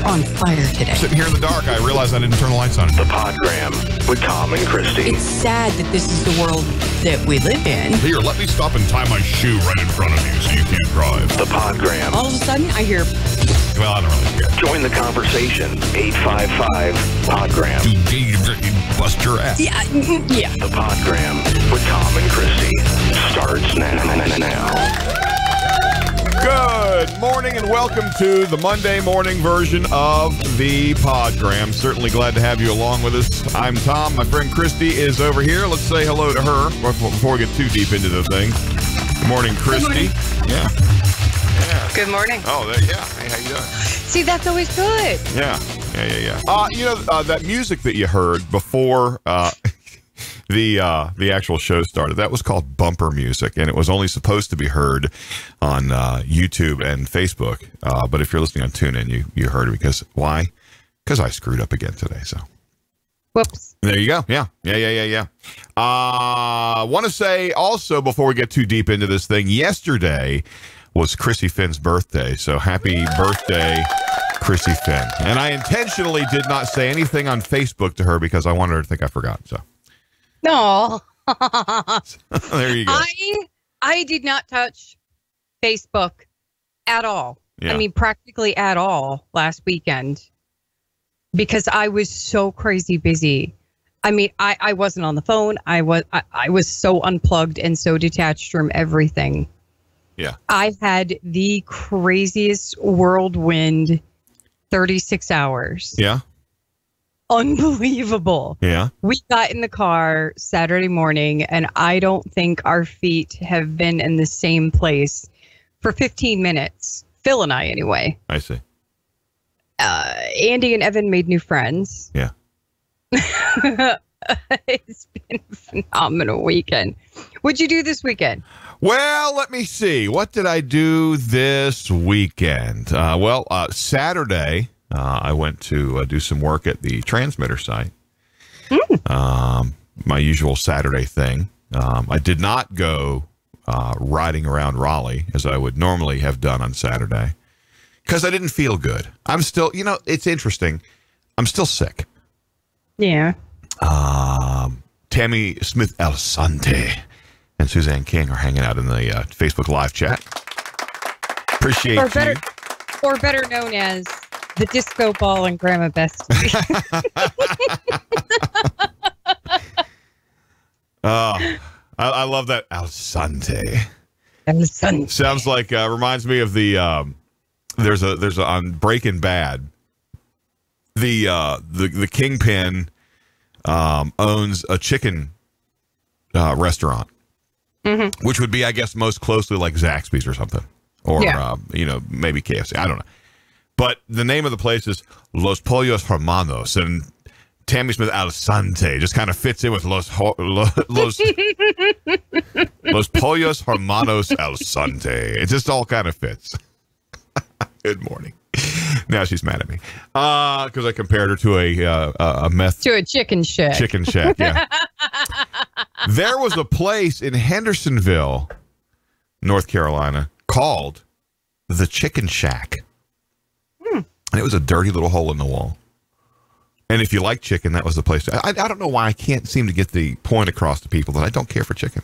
on fire today. Sitting here in the dark, I realized I didn't turn the lights on. The Podgram with Tom and Christy. It's sad that this is the world that we live in. Here, let me stop and tie my shoe right in front of you so you can't drive. The Podgram. All of a sudden, I hear... Well, I don't really care. Join the conversation. 855-PODGRAM. You bust your ass. Yeah. The Podgram with Tom and Christy starts now. Good morning and welcome to the Monday morning version of the Podgram. Certainly glad to have you along with us. I'm Tom. My friend Christy is over here. Let's say hello to her before we get too deep into the thing. Good morning, Christy. Good morning. Yeah. Good morning. Oh, there. Yeah. Hey, how you doing? See, that's always good. Yeah. That music that you heard before the actual show started, that was called bumper music, and it was only supposed to be heard on YouTube and Facebook. But if you're listening on TuneIn, you heard it because why? Because I screwed up again today. So, Whoops. there you go. Yeah. Want to say also before we get too deep into this thing, yesterday was Chrissy Finn's birthday. So happy birthday, Chrissy Finn. And I intentionally did not say anything on Facebook to her because I wanted her to think I forgot. So. No. There you go. I did not touch Facebook at all. Yeah. I mean, practically at all last weekend because I was so crazy busy. I mean, I wasn't on the phone. I was so unplugged and so detached from everything. Yeah. I had the craziest whirlwind 36 hours. Yeah. Unbelievable. Yeah. We got in the car Saturday morning, and I don't think our feet have been in the same place for 15 minutes. Phil and I, anyway. I see. Andy and Evan made new friends. Yeah. It's been a phenomenal weekend. What'd you do this weekend? Well, let me see. What did I do this weekend? Saturday, I went to do some work at the transmitter site. My usual Saturday thing. I did not go riding around Raleigh as I would normally have done on Saturday because I didn't feel good. I'm still, it's interesting. I'm still sick. Yeah. Tammy Smith Alessante and Suzanne King are hanging out in the Facebook live chat. Appreciate you. Or better known as the disco ball and Grandma Bestie. I love that Alessante. Alessante. Sounds like reminds me of the there's a on Breaking Bad. The kingpin owns a chicken restaurant, which would be, I guess, most closely like Zaxby's or something, or maybe KFC. I don't know. But the name of the place is Los Pollos Hermanos, and Tammy Smith Alessante just kind of fits in with Los Pollos Hermanos Alessante. It just all kind of fits. Good morning. Now she's mad at me because I compared her to a meth To a chicken shack. Chicken shack, yeah. There was a place in Hendersonville, North Carolina, called the Chicken Shack. And it was a dirty little hole in the wall. And if you like chicken, that was the place. I don't know why I can't seem to get the point across to people that I don't care for chicken.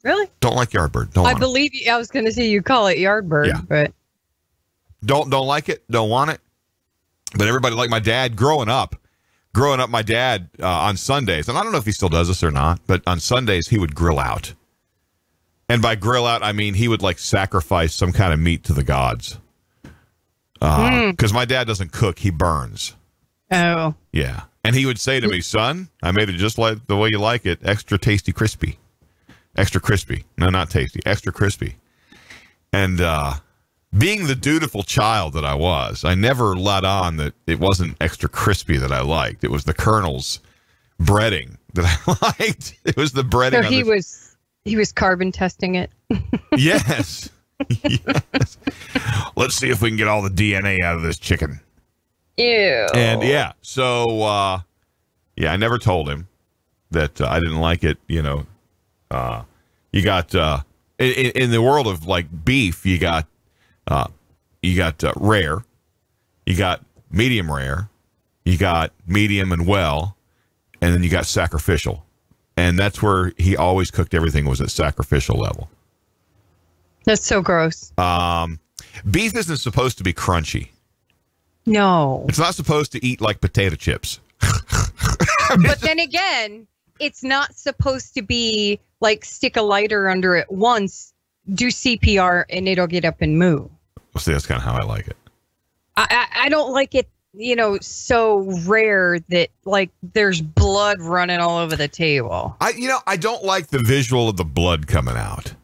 Really? Don't like Yardbird. I believe you. I was going to say you call it Yardbird, but don't like it. Don't want it. But everybody, like my dad, growing up, my dad on Sundays, and I don't know if he still does this or not, but on Sundays he would grill out. And by grill out, I mean he would like sacrifice some kind of meat to the gods. Because my dad doesn't cook, he burns. Oh. Yeah. And he would say to me, son, I made it just like the way you like it, extra tasty crispy. Extra crispy. No, not tasty. Extra crispy. And being the dutiful child that I was, I never let on that it wasn't extra crispy that I liked. It was the Colonel's breading that I liked. It was the breading. So he was carbon testing it. Yes. Yes. Let's see if we can get all the DNA out of this chicken. Ew. And so I never told him that I didn't like it. You got in the world of like beef, you got rare, you got medium rare, you got medium and well, and then you got sacrificial. And that's where he always cooked everything, was at sacrificial level. That's so gross. Beef isn't supposed to be crunchy. No. It's not supposed to eat like potato chips. But then again, it's not supposed to be like stick a lighter under it once, do CPR, and it'll get up and move. Well, see, that's kind of how I like it. I don't like it, so rare that like there's blood running all over the table. I don't like the visual of the blood coming out,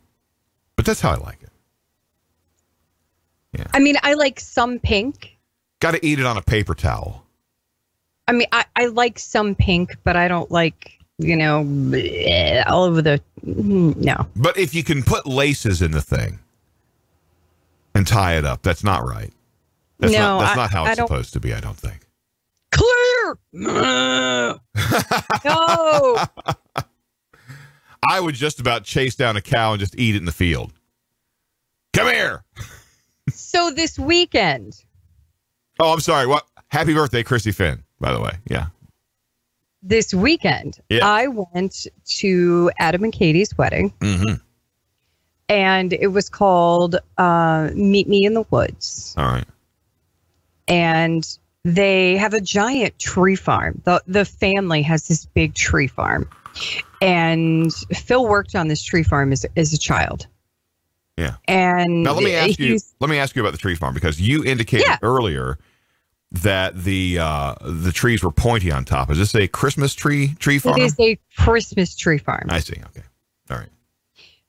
but that's how I like it. Yeah. I mean, I like some pink. Got to eat it on a paper towel. I mean, I like some pink, but I don't like, all over the, no. But if you can put laces in the thing and tie it up, that's not right. That's not how it's supposed to be, I don't think. Clear! No! I would just about chase down a cow and just eat it in the field. Come here! So this weekend. Oh, I'm sorry. What? Happy birthday, Chrissy Finn, by the way. Yeah. This weekend, I went to Adam and Katie's wedding. Mm-hmm. And it was called Meet Me in the Woods. All right. And they have a giant tree farm. The family has this big tree farm. And Phil worked on this tree farm as a child. Yeah. And now let me ask you about the tree farm, because you indicated earlier that the trees were pointy on top. Is this a Christmas tree farm? It is a Christmas tree farm. I see. Okay. All right.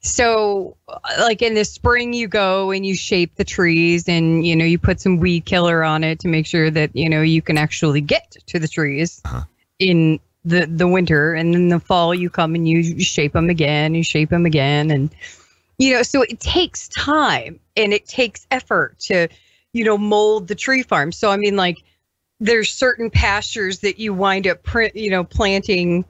So, like in the spring, you go and you shape the trees, and you put some weed killer on it to make sure that you can actually get to the trees in the winter, and then the fall you come and you shape them again, and so it takes time and it takes effort to mold the tree farm. So I mean, like, there's certain pastures that you wind up planting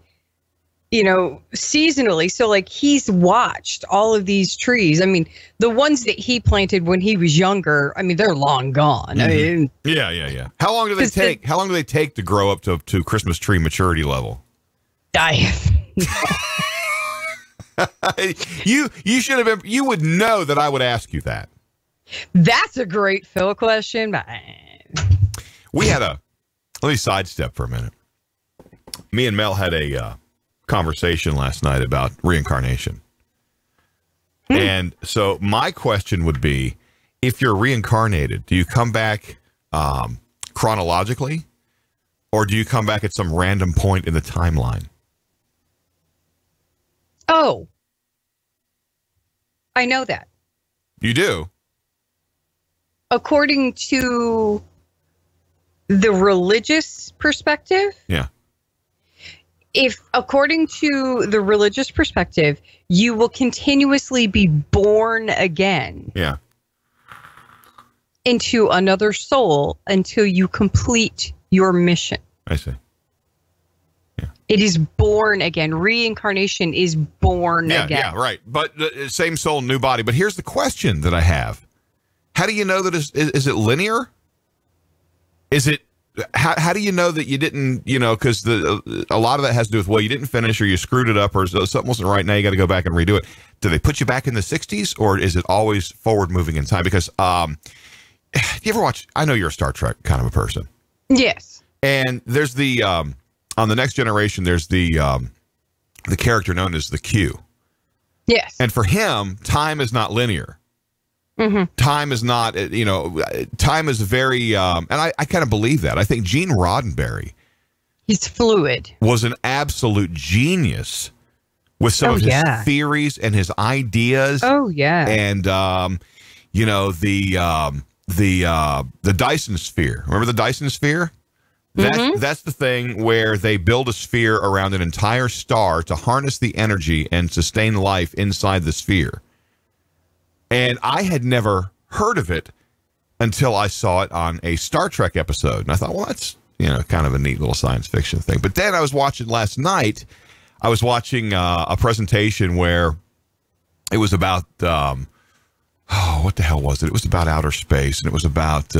seasonally. So like, he's watched all of these trees. I mean, the ones that he planted when he was younger, I mean, they're long gone. Mm-hmm. I mean, yeah. How long do they take? How long do they take to grow up to Christmas tree maturity level? You should have been. You would know that I would ask you that. That's a great Phil question. We had let me sidestep for a minute. Me and Mel had a conversation last night about reincarnation. And so my question would be, if you're reincarnated, do you come back chronologically, or do you come back at some random point in the timeline? Oh, I know that. You do? According to the religious perspective? Yeah. According to the religious perspective, you will continuously be born again. Yeah. Into another soul until you complete your mission. I see. Yeah. It is born again. Reincarnation is born again. Yeah, right. But same soul, new body. But here's the question that I have. How do you know that is it linear? Is it, how do you know that you didn't, because a lot of that has to do with, well, you didn't finish, or you screwed it up, or something wasn't right, now you got to go back and redo it. Do they put you back in the 60s, or is it always forward moving in time? Because do you ever watch, I know you're a Star Trek kind of a person. Yes. And there's the, on the Next Generation, there's the character known as the Q. Yes. And for him, time is not linear. Mm-hmm. Time is not, time is very, and I kind of believe that. I think Gene Roddenberry, he's fluid, was an absolute genius with some of his theories and his ideas. Oh yeah. And, the Dyson sphere. Remember the Dyson sphere? That's the thing where they build a sphere around an entire star to harness the energy and sustain life inside the sphere. And I had never heard of it until I saw it on a Star Trek episode. And I thought, well, that's, kind of a neat little science fiction thing. But then I was watching last night, I was watching a presentation where it was about, what the hell was it? It was about outer space, and it was about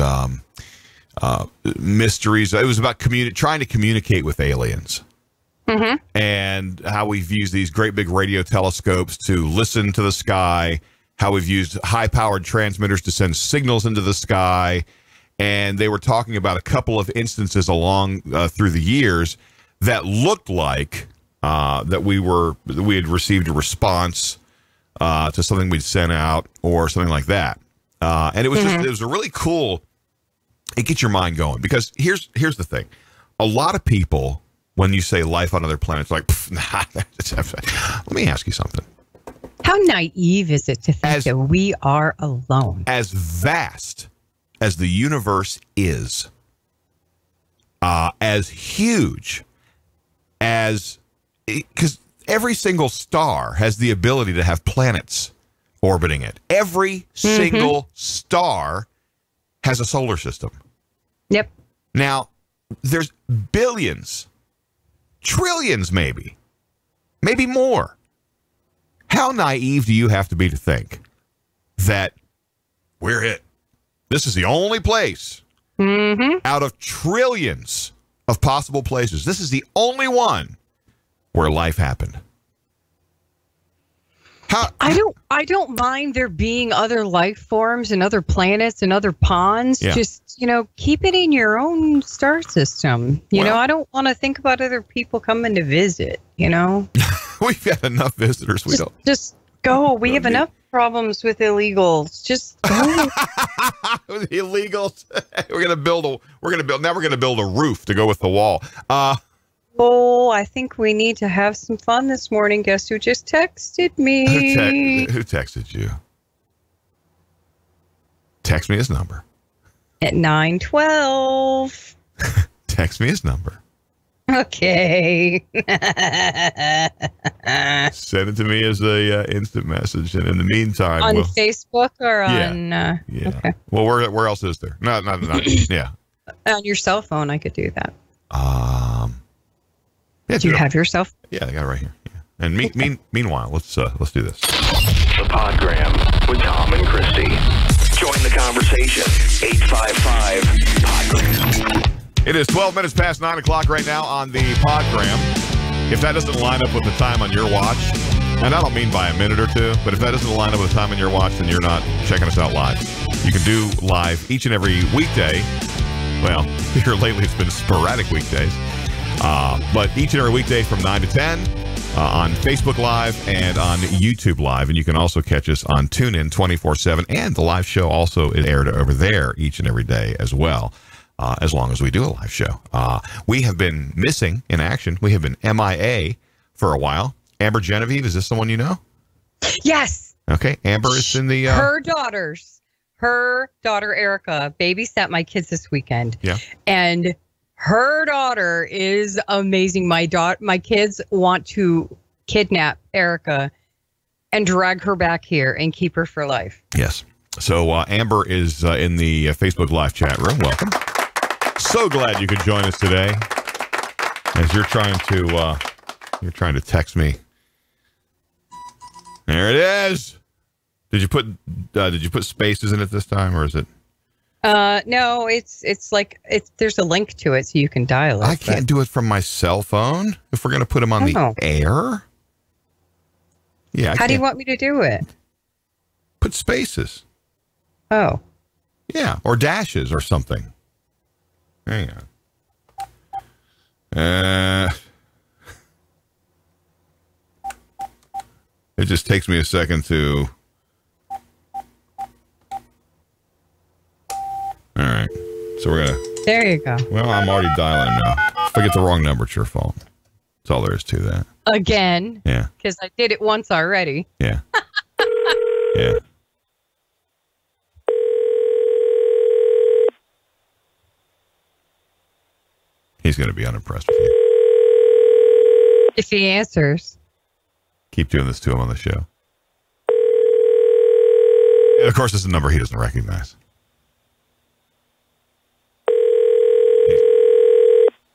mysteries. It was about trying to communicate with aliens. And how we've used these great big radio telescopes to listen to the sky, how we've used high-powered transmitters to send signals into the sky. And they were talking about a couple of instances along through the years that looked like that we had received a response to something we'd sent out or something like that. And it was just, it was a really cool. It gets your mind going, because here's the thing: a lot of people, when you say life on other planets, like, nah. Let me ask you something. How naive is it to think that we are alone? As vast as the universe is, as huge as, because every single star has the ability to have planets orbiting it. Every single star has a solar system. Yep. Now, there's billions, trillions, maybe more. How naive do you have to be to think that we're it? This is the only place out of trillions of possible places. This is the only one where life happened. I don't mind there being other life forms and other planets and other ponds. Yeah. Just, keep it in your own star system. I don't want to think about other people coming to visit, We've had enough visitors. Just go. We have enough problems with illegals. Just go. Illegals. We're gonna build a roof to go with the wall. I think we need to have some fun this morning. Guess who just texted me? Who texted you? Text me his number. At 9:12. Text me his number. Okay. Send it to me as a instant message, and in the meantime, on Facebook or on. Yeah. Okay. Well, where else is there? No. Yeah. On your cell phone, I could do that. Yeah, do you have your cell phone? Yeah, I got it right here. Yeah. And meanwhile, let's do this. The Podgram with Tom and Christy. Join the conversation. 855-PODGRAM. It is 12 minutes past 9 o'clock right now on the Podgram. If that doesn't line up with the time on your watch, and I don't mean by a minute or two, but if that doesn't line up with the time on your watch, then you're not checking us out live. You can do live each and every weekday. Well, here lately it's been sporadic weekdays. But each and every weekday from 9 to 10 on Facebook Live and on YouTube Live. And you can also catch us on TuneIn 24/7. And the live show also is aired over there each and every day as well, as long as we do a live show. We have been missing in action. We have been MIA for a while. Amber Genevieve, is this someone you know? Yes. Okay. Amber is in the... Her daughter, Erica, babysat my kids this weekend. Yeah. And... her daughter is amazing. My kids want to kidnap Erica and drag her back here and keep her for life. Yes. So Amber is in the Facebook Live chat room. Welcome. So glad you could join us today. As you're trying to text me. There it is. Did you put spaces in it this time, or is it? No, it's like there's a link to it so you can dial it. I can't do it from my cell phone if we're going to put them on the air. Yeah. How do you want me to do it? Put spaces. Oh. Yeah, or dashes or something. Hang on. It just takes me a second to... All right. So we're going to... There you go. Well, I'm already dialing now. If I get the wrong number, it's your fault. That's all there is to that. Again. Yeah. Because I did it once already. Yeah. Yeah. He's going to be unimpressed with you. If he answers. Keep doing this to him on the show. And of course, it's a number he doesn't recognize.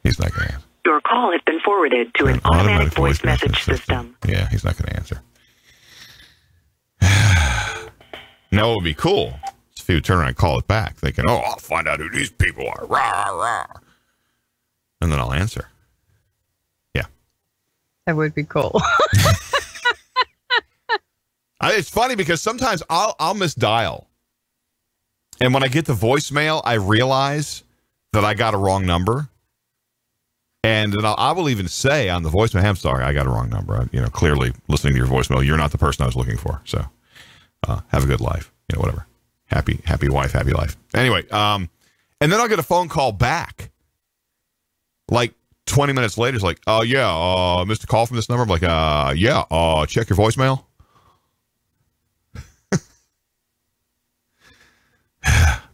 He's not going to answer. Your call has been forwarded to an automatic voice message system. Yeah, he's not going to answer. Now, what would be cool is few would turn around and call it back, thinking, oh, I'll find out who these people are. Rah, rah. And then I'll answer. Yeah. That would be cool. It's funny because sometimes I'll misdial. And when I get the voicemail, I realize that I got a wrong number. And then I will even say on the voicemail, I'm sorry, I got a wrong number. Clearly listening to your voicemail, you're not the person I was looking for. So have a good life. Whatever. Happy wife, happy life. Anyway, and then I'll get a phone call back. Like 20 minutes later, it's like, oh, yeah, missed a call from this number. I'm like, yeah, check your voicemail.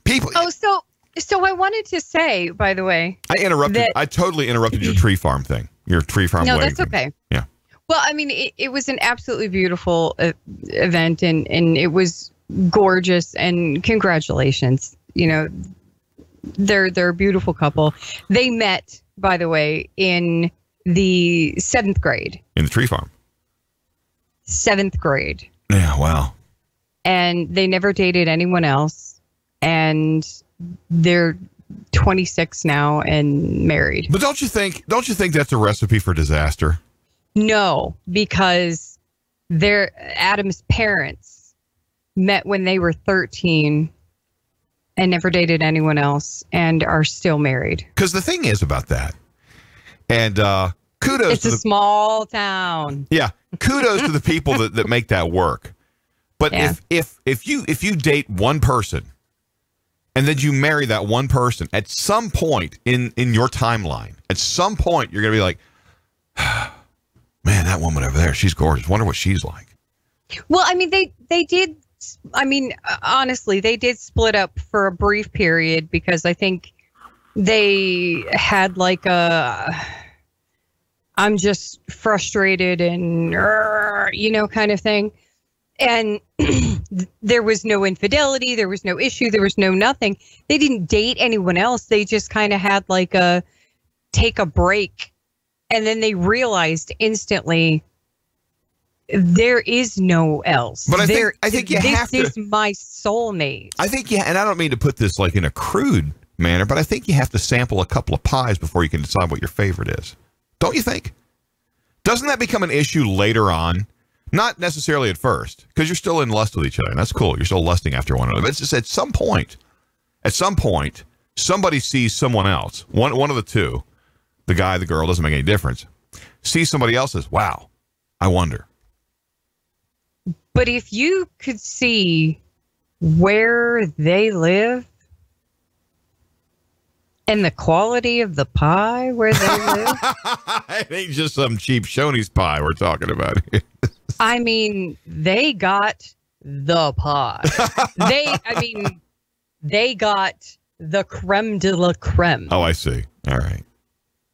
People. Oh, so I wanted to say, by the way, I totally interrupted your tree farm thing. Your tree farm. No, wedding that's okay. Thing. Yeah. Well, I mean, it was an absolutely beautiful event, and it was gorgeous. And congratulations, they're a beautiful couple. They met, by the way, in the 7th grade. In the tree farm. 7th grade. Yeah. Wow. And they never dated anyone else. And they're 26 now and married. But don't you think that's a recipe for disaster? No, because Adam's parents met when they were 13 and never dated anyone else and are still married. Because the thing is about that, and kudos. It's a small town. Yeah, kudos to the people that make that work. But yeah. if you date one person, and then you marry that one person, at some point in your timeline, at some point you're going to be like, man, that woman over there, she's gorgeous. Wonder what she's like. Well, I mean, they did. I mean, honestly, they did split up for a brief period because I think they had like I'm just frustrated and, kind of thing. And there was no infidelity. There was no issue. There was no nothing. They didn't date anyone else. They just kind of had like take a break. And then they realized instantly there is no else. But I think you have to. This is my soulmate. I think, and I don't mean to put this like in a crude manner, but I think you have to sample a couple of pies before you can decide what your favorite is. Don't you think? Doesn't that become an issue later on? Not necessarily at first, because you're still in lust with each other, and that's cool. You're still lusting after one another. But it's just at some point, somebody sees someone else. One of the two, the guy, the girl, doesn't make any difference. Sees somebody else, says, wow, I wonder. But if you could see where they live and the quality of the pie where they live. It ain't just some cheap Shoney's pie we're talking about here. I mean, they got the pie. They got the creme de la creme. Oh, I see. All right.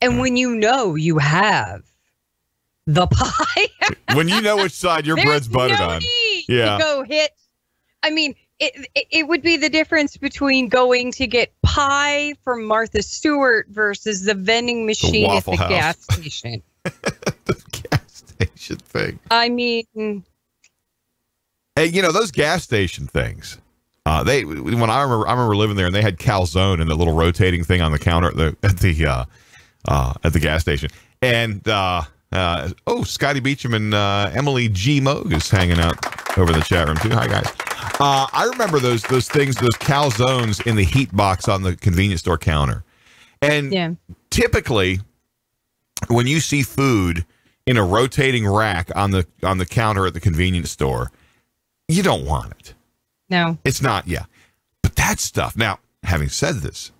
And when you have the pie. When you know which side your bread's buttered on. To go hit. I mean, it would be the difference between going to get pie from Martha Stewart versus the vending machine at the gas station. The gas station thing. I mean, hey, those gas station things. When I remember living there, and they had calzone and the little rotating thing on the counter at the gas station. And Scotty Beecham and Emily G. Moog is hanging out over in the chat room too. Hi guys. I remember those things, those calzones in the heat box on the convenience store counter. And typically, when you see food in a rotating rack on the counter at the convenience store, you don't want it. No. It's not, yeah. But that stuff. Now, having said this,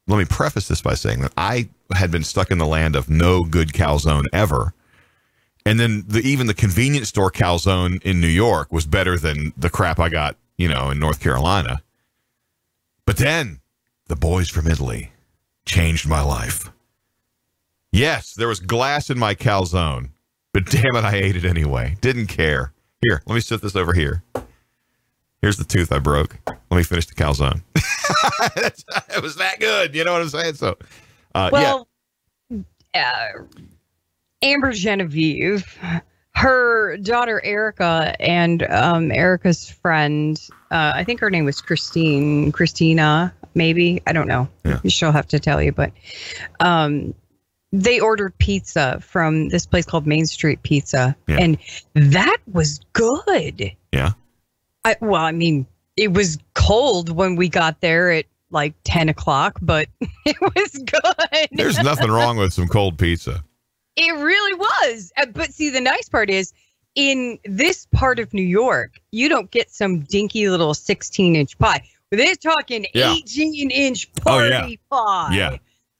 let me preface this by saying that I had been stuck in the land of no good calzone ever. And then even the convenience store calzone in New York was better than the crap I got, in North Carolina. But then the boys from Italy changed my life. Yes, there was glass in my calzone, but damn it, I ate it anyway. Didn't care. Here, let me set this over here. Here's the tooth I broke. Let me finish the calzone. It was that good. You know what I'm saying? So, Amber Genevieve, her daughter Erica and Erica's friend, I think her name was Christina, maybe. I don't know. Yeah. She'll have to tell you, but they ordered pizza from this place called Main Street Pizza, and that was good. Yeah. I mean, it was cold when we got there at like 10 o'clock, but it was good. There's nothing wrong with some cold pizza. It really was. But see, the nice part is in this part of New York, you don't get some dinky little 16-inch pie. They're talking 18-inch party pie. Yeah.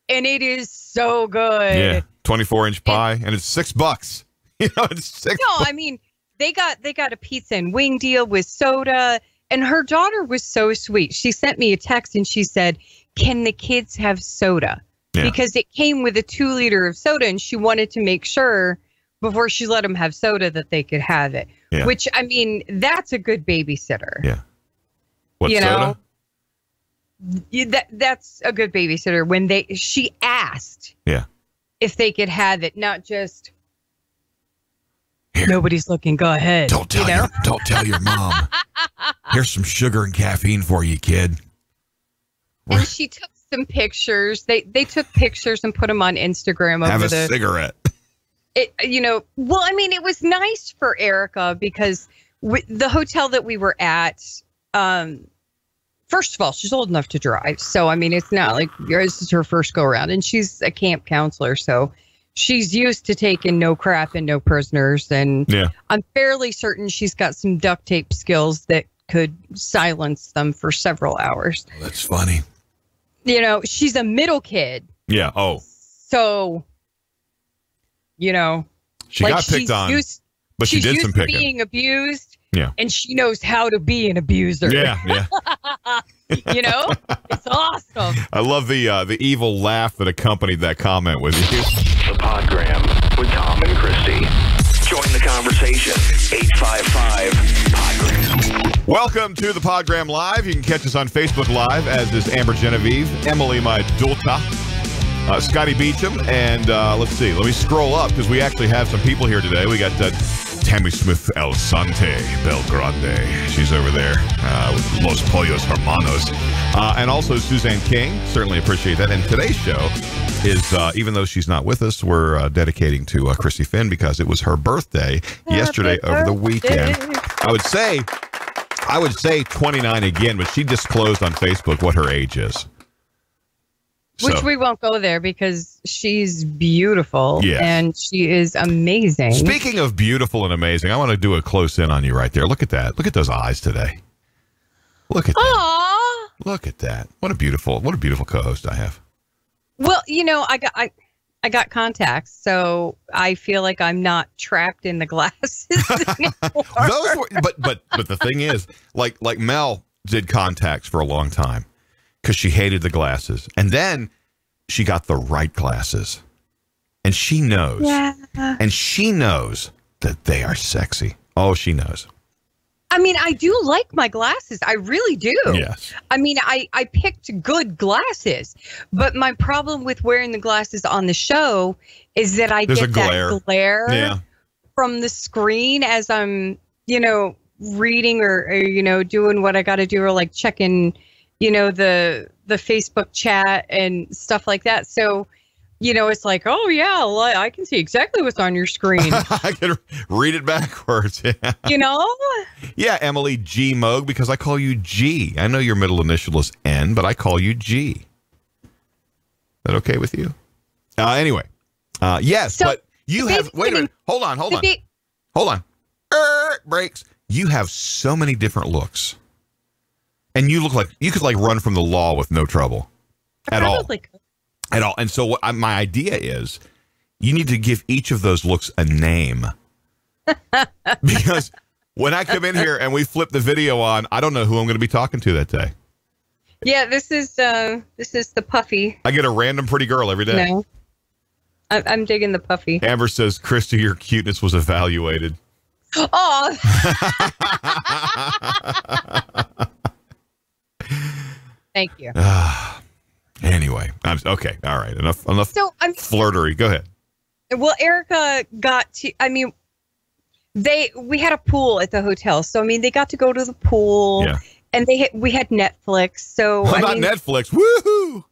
And it is so good. Yeah. 24-inch pie, and it's $6. You know, it's $6. No, I mean, they got a pizza and wing deal with soda. And her daughter was so sweet. She sent me a text and she said, "Can the kids have soda?" Yeah. Because it came with a 2-liter of soda, and she wanted to make sure before she let them have soda that they could have it. Yeah. Which, I mean, that's a good babysitter. Yeah. What you soda? Know? That's a good babysitter. When she asked if they could have it, not just Here. Nobody's looking. Go ahead. Don't tell your mom. Here's some sugar and caffeine for you, kid. And she took some pictures. They took pictures and put them on Instagram. Have a cigarette. Well, I mean, it was nice for Erica because the hotel that we were at, first of all, she's old enough to drive. So, I mean, it's not like this is her first go around, and she's a camp counselor. So she's used to taking no crap and no prisoners. And I'm fairly certain she's got some duct tape skills that could silence them for several hours. Oh, that's funny. You know, she's a middle kid. Yeah. Oh. So, you know, she got picked on, but she did some picking. She's being abused. Yeah. And she knows how to be an abuser. Yeah. You know, it's awesome. I love the evil laugh that accompanied that comment with you. The Podgram with Tom and Christy. Join the conversation. 855-PODGRAM. Welcome to the Podgram Live. You can catch us on Facebook Live, as is Amber Genevieve, Emily, my daughter, Scotty Beecham, and let's see. Let me scroll up because we actually have some people here today. We got Tammy Smith El Sante Belgrande. She's over there with Los Pollos Hermanos. And also Suzanne King. Certainly appreciate that. And today's show is, even though she's not with us, we're dedicating to Chrissy Finn because it was her birthday yesterday over the weekend. I would say 29 again, but she disclosed on Facebook what her age is. Which we won't go there because she's beautiful and she is amazing. Speaking of beautiful and amazing, I want to do a close in on you right there. Look at that. Look at those eyes today. Look at that. Aww. Look at that. What a beautiful co-host I have. Well, you know, I got contacts, so I feel like I'm not trapped in the glasses anymore. But the thing is, like Mel did contacts for a long time because she hated the glasses, and then she got the right glasses, and she knows, and she knows that they are sexy. Oh, she knows. I mean, I do like my glasses. I really do. Yes. I mean, I picked good glasses, but my problem with wearing the glasses on the show is that I get that glare from the screen as I'm, you know, reading or you know, doing what I got to do or like checking, you know, the Facebook chat and stuff like that. So, you know, it's like, oh, yeah, I can see exactly what's on your screen. I can read it backwards. Yeah. You know? Yeah, Emily G. Moog, because I call you G. I know your middle initial is N, but I call you G. Is that okay with you? Anyway, yes, so but you have, wait a minute. Hold on. Breaks. You have so many different looks. And you look like you could like run from the law with no trouble at all. At all. And so what my idea is you need to give each of those looks a name. Because when I come in here and we flip the video on, I don't know who I'm going to be talking to that day. Yeah, this is the puffy. I get a random pretty girl every day. No. I'm digging the puffy. Amber says, Christy, your cuteness was evaluated. Oh. Thank you. Anyway, okay. All right. Enough so, flirtery. Go ahead. Well, Erica got to, I mean, we had a pool at the hotel, so I mean, they got to go to the pool, and we had Netflix. So Netflix, woohoo!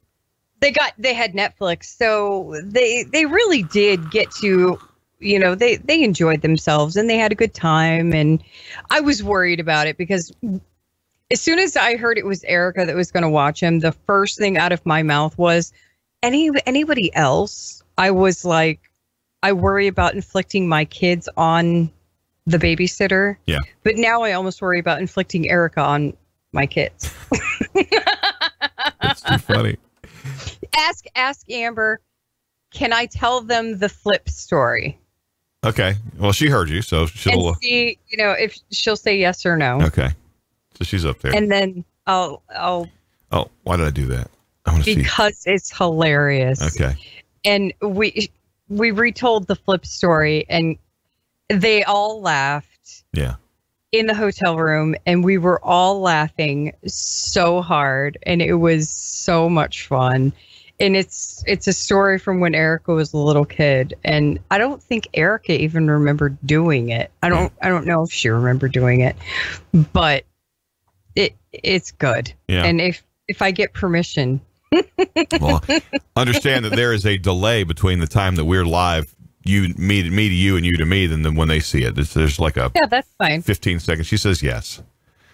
They had Netflix, so they really did get to, they enjoyed themselves and they had a good time. And I was worried about it because as soon as I heard it was Erica that was going to watch him, the first thing out of my mouth was anybody else. I was like, I worry about inflicting my kids on the babysitter. Yeah. But now I almost worry about inflicting Erica on my kids. That's too funny. Ask Amber, can I tell them the flip story? Okay. Well, she heard you, so she'll and see, if she'll say yes or no. Okay. So she's up there. And then I'll Oh, why did I do that? I want to see. Because it's hilarious. Okay. And we retold the flip story and they all laughed. Yeah. In the hotel room, and we were all laughing so hard, and it was so much fun. And it's a story from when Erica was a little kid, and I don't think Erica even remembered doing it. I don't know if she remembered doing it, but it's good. Yeah. And if I get permission. Well, understand that there is a delay between the time that we're live, me to you and you to me, then when they see it. There's like a that's fine. 15 seconds. She says yes.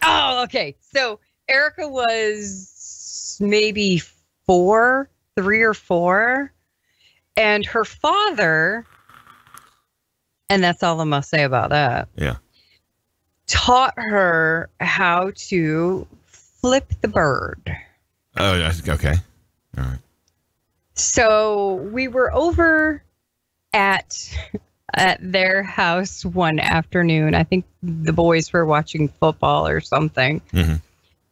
Oh, okay. So Erica was maybe 3 or 4, and her father, and that's all I'm gonna say about that. Yeah. Taught her how to flip the bird. Oh, okay. All right. So we were over at their house one afternoon. I think the boys were watching football or something. Mm-hmm.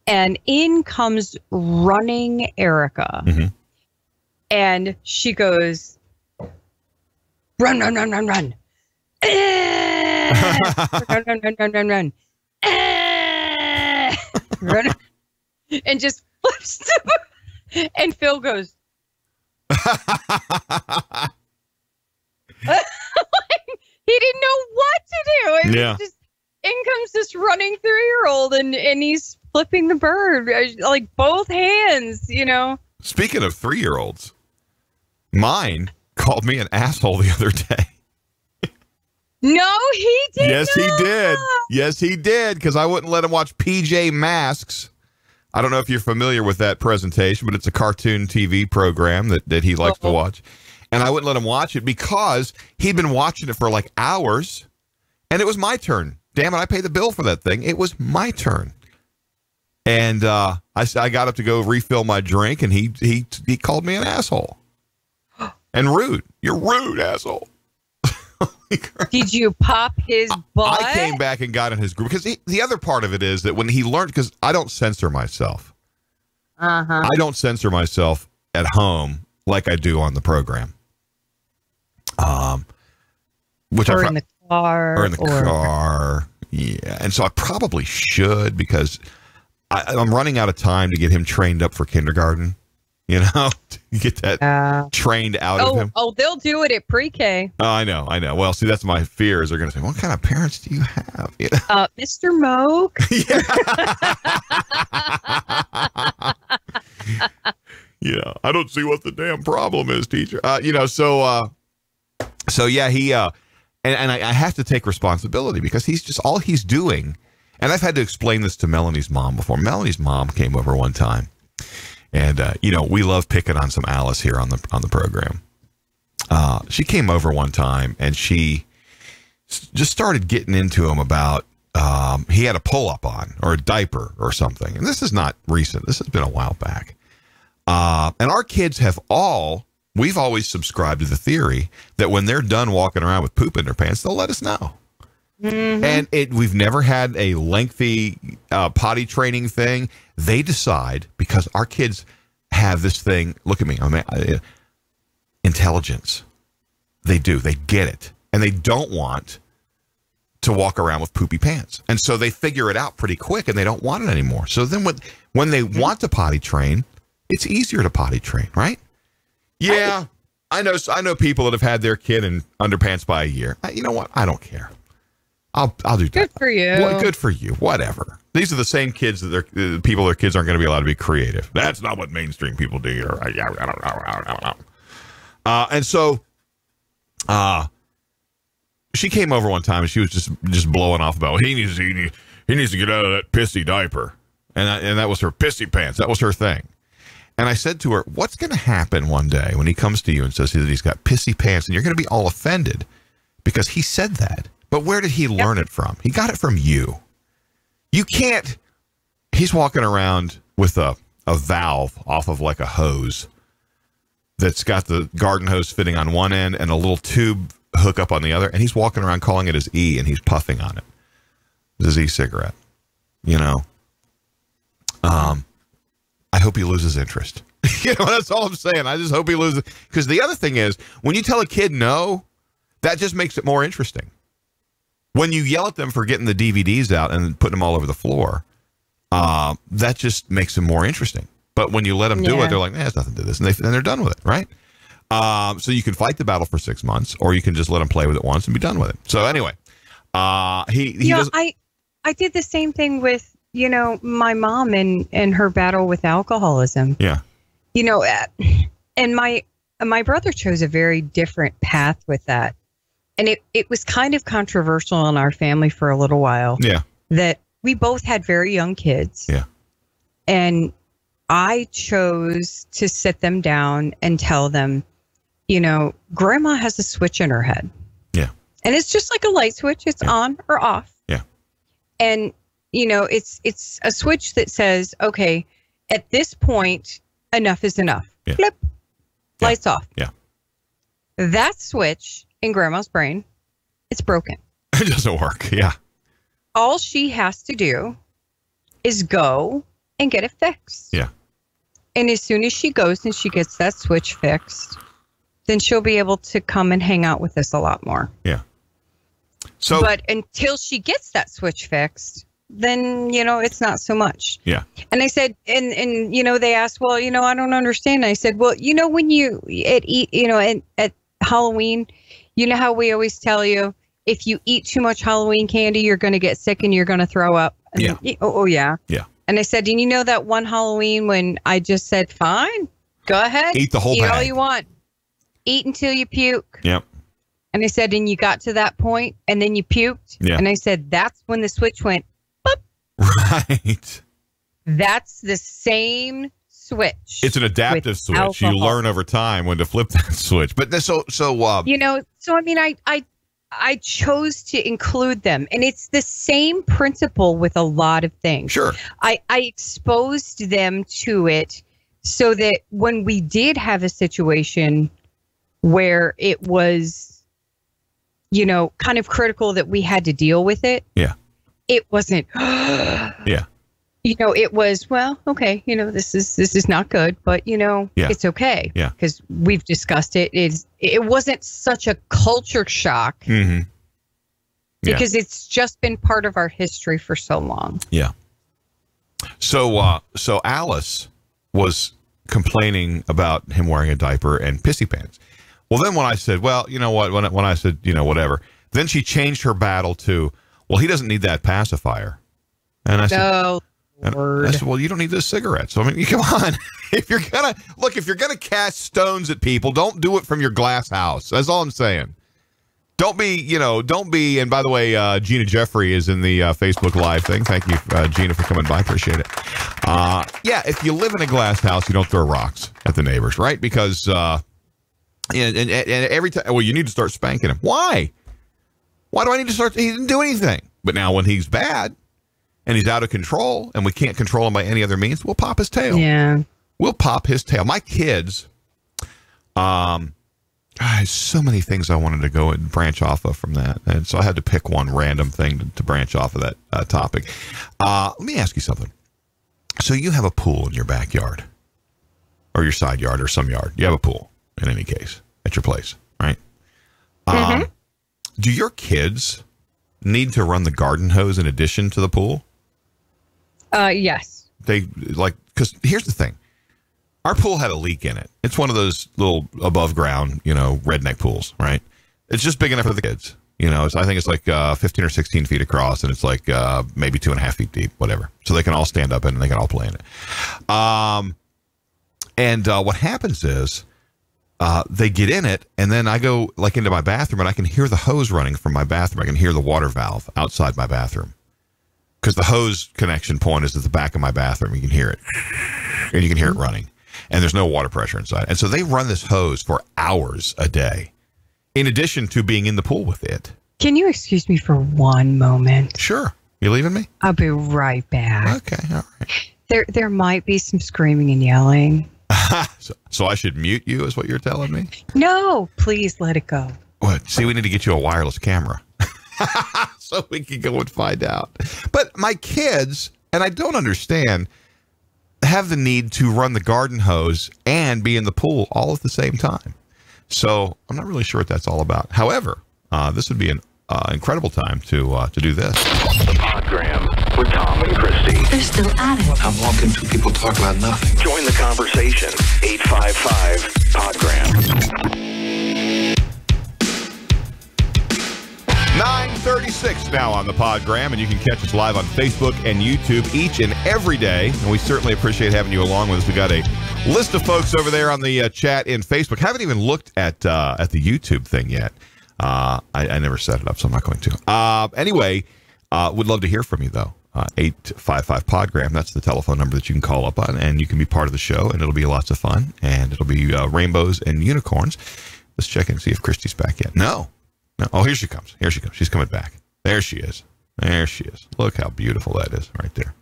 And in comes running Erica. Mm-hmm. And she goes, run, run, run, run, run. Run, run, run, run, run, run. Run. And just flips the bird. And Phil goes, he didn't know what to do. And just, in comes this running 3-year-old and he's flipping the bird, like both hands, Speaking of 3-year-olds, mine called me an asshole the other day. No, he did Yes, not. he did. Yes, he did, because I wouldn't let him watch PJ Masks. I don't know if you're familiar with that presentation, but it's a cartoon TV program that he likes to watch. And I wouldn't let him watch it because he'd been watching it for like hours, and it was my turn. Damn it, I paid the bill for that thing. It was my turn. And I got up to go refill my drink, and he called me an asshole. And rude. You're rude, asshole. Did you pop his butt? I came back and got in his group. Because the other part of it is that when he learned, because I don't censor myself. I don't censor myself at home like I do on the program. In the car. Or in the car. Yeah. And so I probably should, because I'm running out of time to get him trained up for kindergarten. To get that trained out of him. Oh, they'll do it at pre-K. Oh, I know. Well, see, that's my fear, is they're going to say, what kind of parents do you have? Mr. Moak. Yeah, I don't see what the damn problem is, teacher. So yeah, he and I have to take responsibility, because he's just, all he's doing, and I've had to explain this to Melanie's mom before. Melanie's mom came over one time, and we love picking on some Alice here on the program. She came over one time, and she just started getting into him about he had a pull-up on, or a diaper or something. And this is not recent. This has been a while back. And our kids we've always subscribed to the theory that when they're done walking around with poop in their pants, they'll let us know. Mm-hmm. And we've never had a lengthy potty training thing. They decide, because our kids have this thing, look at me, intelligence. They do. They get it. And they don't want to walk around with poopy pants. And so they figure it out pretty quick, and they don't want it anymore. So then when they want to potty train, it's easier to potty train, right? Yeah. I know people that have had their kid in underpants by a year. You know what? I don't care. I'll do Good that. for you. Well, good for you. Whatever. These are the same kids that their kids aren't going to be allowed to be creative. That's not what mainstream people do. I don't know. And so, she came over one time and she was just blowing off about he needs to get out of that pissy diaper, and that was her pissy pants. That was her thing. And I said to her, "What's going to happen one day when he comes to you and says that he's got pissy pants, and you're going to be all offended because he said that? But where did he learn it from? He got it from you. You can't." He's walking around with a valve off of like a hose that's got the garden hose fitting on one end and a little tube hook up on the other, and he's walking around calling it his E, and he's puffing on it. His e-cigarette. You know. I hope he loses interest. That's all I'm saying. I just hope he loses. Because the other thing is, when you tell a kid no, that just makes it more interesting. When you yell at them for getting the DVDs out and putting them all over the floor, that just makes them more interesting. But when you let them do it, they're like, there's nothing to this. And they're done with it, right? So you can fight the battle for 6 months, or you can just let them play with it once and be done with it. So anyway, he doesn't. I did the same thing with, my mom and her battle with alcoholism. Yeah. And my brother chose a very different path with that. And it was kind of controversial in our family for a little while. Yeah. That we both had very young kids. Yeah. And I chose to sit them down and tell them, grandma has a switch in her head. Yeah. And it's just like a light switch. It's on or off. Yeah. And, it's a switch that says, okay, at this point, enough is enough. Yeah. Flip. Yeah. Lights off. Yeah. That switch in grandma's brain, it's broken. It doesn't work. Yeah. All she has to do is go and get it fixed. Yeah. And as soon as she goes and she gets that switch fixed, then she'll be able to come and hang out with us a lot more. Yeah. So, but until she gets that switch fixed, then, it's not so much. Yeah. And I said, and they asked, well, I don't understand. I said, well, when you at Halloween, how we always tell you, if you eat too much Halloween candy, you're going to get sick and you're going to throw up. And yeah. Yeah. Yeah. And I said, and that one Halloween when I just said, fine, go ahead. Eat the whole bag. Eat all you want. Eat until you puke. Yep. And I said, and you got to that point and then you puked. Yeah. And I said, that's when the switch went, boop. Right. That's the same switch. It's an adaptive switch. Alcohol. You learn over time when to flip that switch. But so I mean, I chose to include them, and it's the same principle with a lot of things. Sure. I exposed them to it so that when we did have a situation where it was, kind of critical that we had to deal with it. Yeah. It wasn't. Yeah. It was, well, okay, this is not good, but it's okay. Yeah. Because we've discussed it. It wasn't such a culture shock. Mm-hmm. Because it's just been part of our history for so long. Yeah. So Alice was complaining about him wearing a diaper and pissy pants. Well, then when I said, well, you know what, when I said, whatever, then she changed her battle to, well, he doesn't need that pacifier. And I said, Lord. I said, well, you don't need those cigarettes. So, I mean, come on. If you're gonna cast stones at people, don't do it from your glass house. That's all I'm saying. Don't be, and by the way, Gina Jeffrey is in the Facebook Live thing. Thank you, Gina, for coming by. Appreciate it. If you live in a glass house, you don't throw rocks at the neighbors, right? Because, and every time, well, you need to start spanking him. Why? Why do I need to start? He didn't do anything. But now when he's bad and he's out of control and we can't control him by any other means, we'll pop his tail. Yeah. We'll pop his tail. My kids, so many things I wanted to go and branch off of from that. And so I had to pick one random thing to branch off of that topic. Let me ask you something. So you have a pool in your backyard or your side yard or some yard. You have a pool in any case at your place, right? Mm-hmm. Do your kids need to run the garden hose in addition to the pool? Yes. Because here's the thing. Our pool had a leak in it. It's one of those little above ground, redneck pools, right? It's just big enough for the kids. I think it's like 15 or 16 feet across, and it's like maybe 2.5 feet deep, whatever. So they can all stand up in it, and they can all play in it. And what happens is they get in it, and then I go like into my bathroom, and I can hear the hose running from my bathroom. I can hear the water valve outside my bathroom because the hose connection point is at the back of my bathroom. You can hear it, and you can hear it running, and there's no water pressure inside. And so they run this hose for hours a day, in addition to being in the pool with it. Can you excuse me for one moment? Sure. You leaving me? I'll be right back. Okay. All right. There might be some screaming and yelling. So I should mute you, is what you're telling me? No, please let it go. What? See, we need to get you a wireless camera so we can go and find out. But my kids, and I don't understand, have the need to run the garden hose and be in the pool all at the same time. So I'm not really sure what that's all about. However, this would be an incredible time to do this. The Podgram with Tom and Christy. They're still at it. I'm walking, two people talk about nothing. Join the conversation. 855-PODGRAM. 9:36 now on the Podgram, and you can catch us live on Facebook and YouTube each and every day. And we certainly appreciate having you along with us. We got a list of folks over there on the chat in Facebook. Haven't even looked at the YouTube thing yet. I never set it up, so I'm not going to. Anyway, would love to hear from you, though. 855-PODGRAM. That's the telephone number that you can call up on, and you can be part of the show, and it'll be lots of fun, and it'll be rainbows and unicorns. Let's check and see if Christy's back yet. No. Oh, here she comes. Here she comes. She's coming back. There she is. There she is. Look how beautiful that is right there.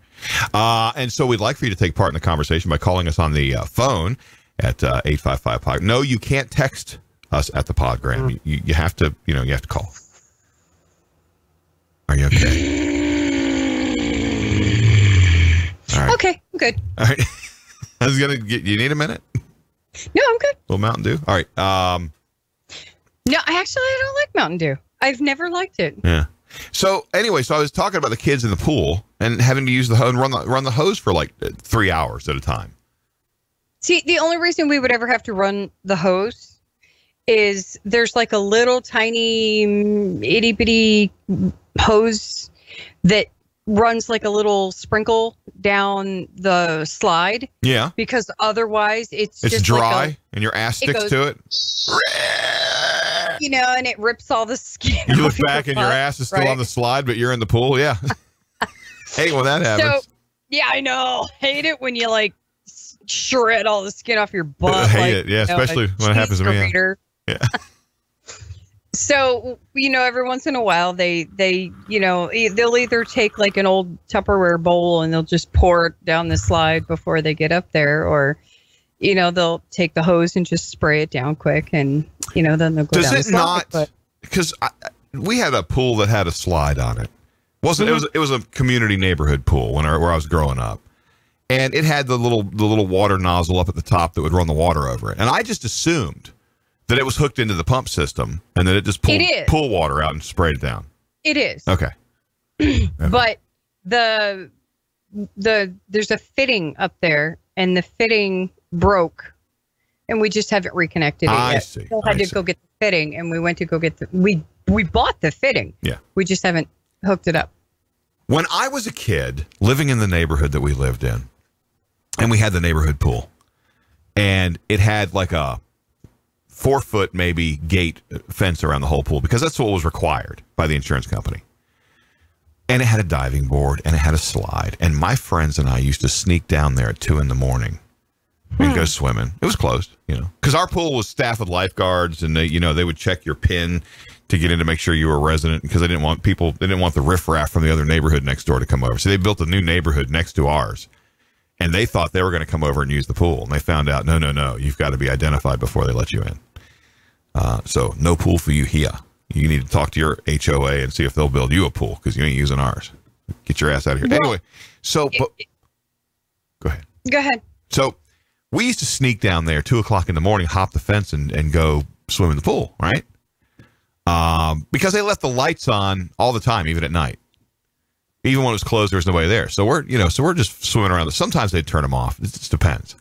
And so we'd like for you to take part in the conversation by calling us on the phone at 855-PODGRAM. No, you can't text us at the Podgram. You have to, you have to call. Are you okay? All right. Okay, I'm good. All right. I was gonna get. You need a minute? No, I'm good. A little Mountain Dew. All right. No, I don't like Mountain Dew. I've never liked it. Yeah. So anyway, I was talking about the kids in the pool and having to use the hose and run the hose for like 3 hours at a time. See, the only reason we would ever have to run the hose is there's like a little tiny itty bitty hose that runs like a little sprinkle down the slide. Yeah. Because otherwise it's just dry like and your ass sticks to it. And it rips all the skin. You look back and your ass is still on the slide, but you're in the pool. Yeah. Hate when that happens. So, yeah, I know. Hate it when you like shred all the skin off your butt. I hate it. Yeah, especially when it happens to me. Yeah. So, every once in a while they'll either take like an old Tupperware bowl and they'll just pour it down the slide before they get up there, or they'll take the hose and just spray it down quick, and then they'll go down the slide. Because we had a pool that had a slide on it. It was a community neighborhood pool where I was growing up, and it had the little water nozzle up at the top that would run the water over it, and I just assumed that it was hooked into the pump system and that it just pulled pool water out and sprayed it down. It is. Okay. But there's a fitting up there, and the fitting broke, and we just haven't reconnected it yet. See. We had to go get the fitting, and we went to go get we bought the fitting. Yeah. We just haven't hooked it up. When I was a kid living in the neighborhood that we lived in, and we had the neighborhood pool, and it had like a 4-foot maybe gate fence around the whole pool because that's what was required by the insurance company. And it had a diving board and it had a slide. And my friends and I used to sneak down there at 2 a.m. and go swimming. It was closed, because our pool was staffed with lifeguards, and they would check your PIN to get in to make sure you were a resident, because they didn't want the riffraff from the other neighborhood next door to come over. So they built a new neighborhood next to ours. And they thought they were going to come over and use the pool. And they found out, no, you've got to be identified before they let you in. So no pool for you here. You need to talk to your HOA and see if they'll build you a pool, because you ain't using ours. Get your ass out of here. Anyway, so go ahead. Go ahead. So we used to sneak down there 2 o'clock in the morning, hop the fence and go swim in the pool, right? Because they left the lights on all the time, even at night. Even when it was closed, there was nobody there. So we're just swimming around. Sometimes they'd turn them off. It just depends.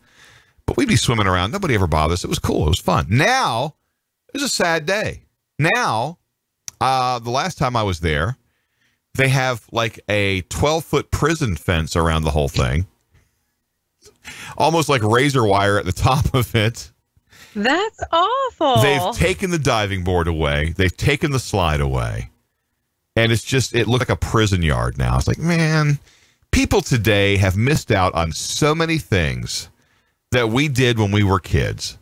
But we'd be swimming around. Nobody ever bothered us. It was cool. It was fun. Now, it was a sad day. Now, The last time I was there, they have like a 12-foot prison fence around the whole thing. Almost like razor wire at the top of it. That's awful. They've taken the diving board away. They've taken the slide away. And it looks like a prison yard now. It's like, man, people today have missed out on so many things that we did when we were kids.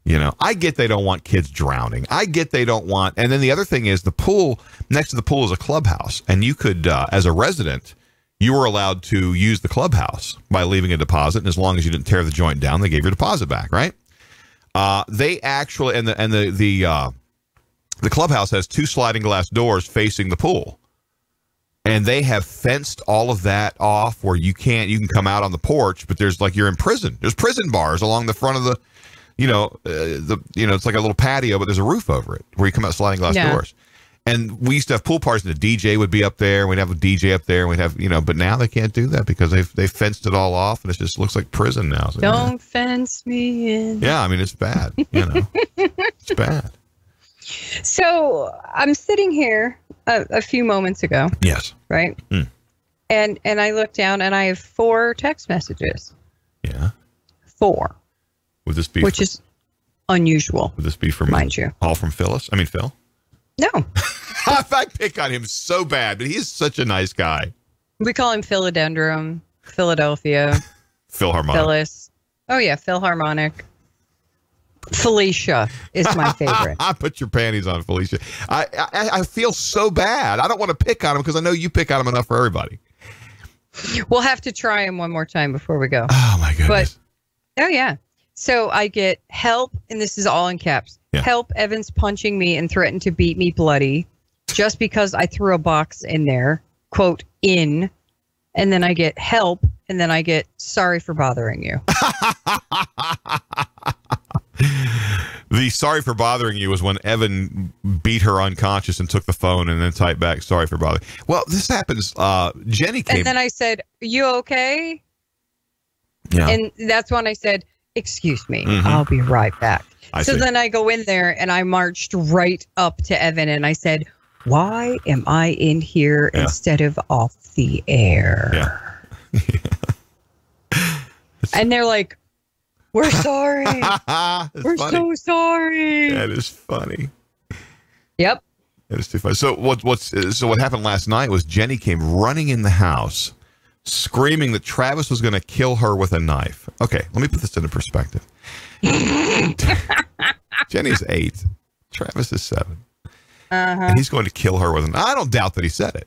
You know, I get they don't want kids drowning. I get they don't want. And then the other thing is the pool, next to the pool is a clubhouse. And you could, as a resident, you were allowed to use the clubhouse by leaving a deposit. And as long as you didn't tear the joint down, they gave your deposit back, right? They actually, the clubhouse has 2 sliding glass doors facing the pool. And they have fenced all of that off where you can come out on the porch, but there's like, you're in prison. There's prison bars along the front of the, it's like a little patio, but there's a roof over it where you come out sliding glass doors. And we used to have pool parties, and the DJ would be up there, and we'd have a DJ up there, and we'd have, but now they can't do that because they've fenced it all off, and it just looks like prison now. So, don't fence me in. Yeah, I mean, it's bad, It's bad. So I'm sitting here a few moments ago. Yes. Right? Mm. And I look down, and I have 4 text messages. Yeah. 4. Would this be... Which is unusual. Would this be from... Mind you. All from Phyllis? I mean, Phil? No. I pick on him so bad, but he's such a nice guy. We call him Philodendron, Philadelphia. Philharmonic. Phyllis. Oh, yeah, Philharmonic. Felicia is my favorite. I put your panties on, Felicia. I feel so bad. I don't want to pick on him because I know you pick on him enough for everybody. We'll have to try him one more time before we go. Oh, my goodness. Oh, yeah. So I get help, and this is all in caps. Yeah. Help, Evan's punching me and threatened to beat me bloody just because I threw a box in there, quote, in. And then I get help, and then I get sorry for bothering you. The sorry for bothering you was when Evan beat her unconscious and took the phone and then typed back, sorry for bothering. Well, this happens. Jenny came. And then I said, you okay? Yeah. And that's when I said, excuse me, I'll be right back. So then I go in there and I marched right up to Evan and I said, why am I in here instead of off the air? Yeah. And they're like, we're sorry. We're funny. So sorry. That is funny. Yep. That is too funny. So what happened last night was Jenny came running in the house screaming that Travis was going to kill her with a knife. Okay, let me put this into perspective. Jenny's 8. Travis is 7. And he's going to kill her with an... I don't doubt that he said it.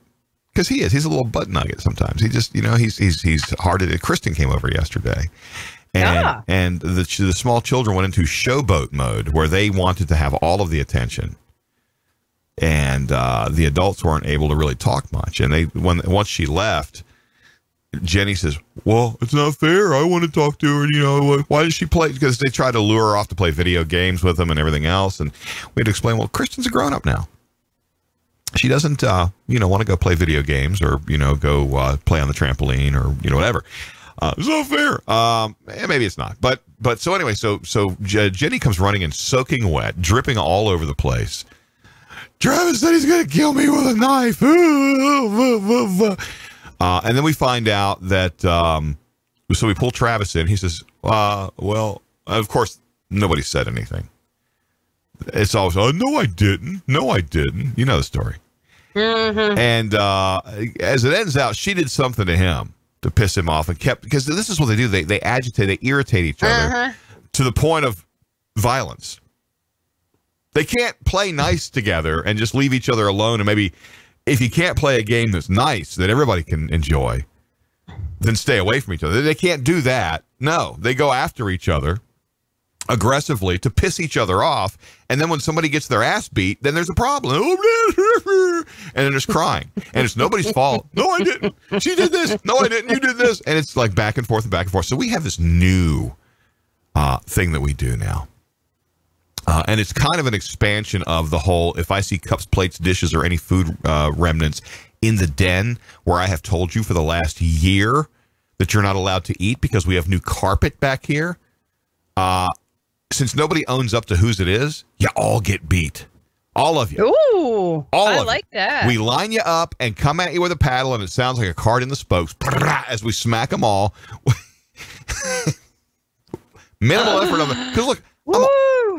Because he is. He's a little butt nugget sometimes. He just, he's hard-headed. Kristen came over yesterday. And the small children went into showboat mode where they wanted to have all of the attention. And the adults weren't able to really talk much. And once she left... Jenny says, well, it's not fair. I want to talk to her. Why does she play? Because they try to lure her off to play video games with them and everything else. And we had to explain, well, Kristen's a grown-up now. She doesn't, want to go play video games or, go play on the trampoline or, whatever. It's not fair. Maybe it's not. But so anyway, so Jenny comes running in soaking wet, dripping all over the place. Travis said he's going to kill me with a knife. And then we find out that, so we pull Travis in. He says, well, of course, nobody said anything. It's always, oh, no, I didn't. No, I didn't. You know the story. Mm-hmm. And as it ends out, she did something to him to piss him off and because this is what they do. They agitate, they irritate each other to the point of violence. They can't play nice together and just leave each other alone and maybe... If you can't play a game that's nice, that everybody can enjoy, then stay away from each other. They can't do that. No, they go after each other aggressively to piss each other off. And then when somebody gets their ass beat, then there's a problem. And then there's crying. And it's nobody's fault. No, I didn't. She did this. No, I didn't. You did this. And it's like back and forth and back and forth. So we have this new thing that we do now. And it's kind of an expansion of the whole, if I see cups, plates, dishes, or any food remnants in the den where I have told you for the last year that you're not allowed to eat because we have new carpet back here, since nobody owns up to whose it is, you all get beat. All of you. Ooh, All I of like you. that. We line you up and come at you with a paddle, and it sounds like a cart in the spokes as we smack them all. Minimal effort on the because look,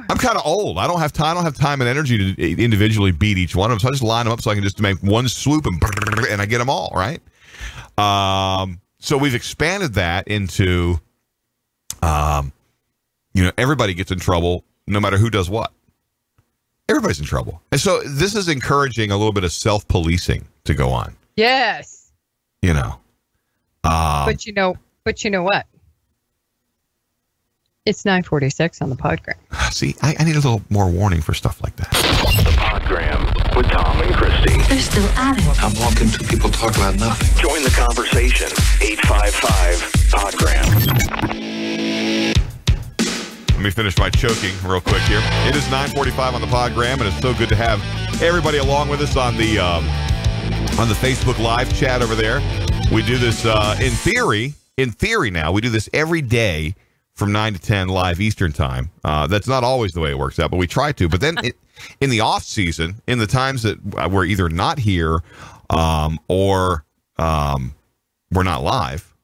I'm kind of old. I don't have time and energy to individually beat each one of them. So I just line them up so I can just make one swoop and I get them all right. So we've expanded that into, everybody gets in trouble no matter who does what. Everybody's in trouble, and so this is encouraging a little bit of self-policing to go on. Yes. But you know what? It's 9:46 on the Podgram. See, I need a little more warning for stuff like that. The Podgram with Tom and Christy. They're still at it. I'm walking two people talk about nothing. Join the conversation. 855-PODGRAM. Let me finish my choking real quick here. It is 9:45 on the Podgram, and it's so good to have everybody along with us on the Facebook Live chat over there. We do this in theory now. We do this every day from 9 to 10 live Eastern time. That's not always the way it works out, but we try to. But then in the off season, in the times that we're either not here or we're not live,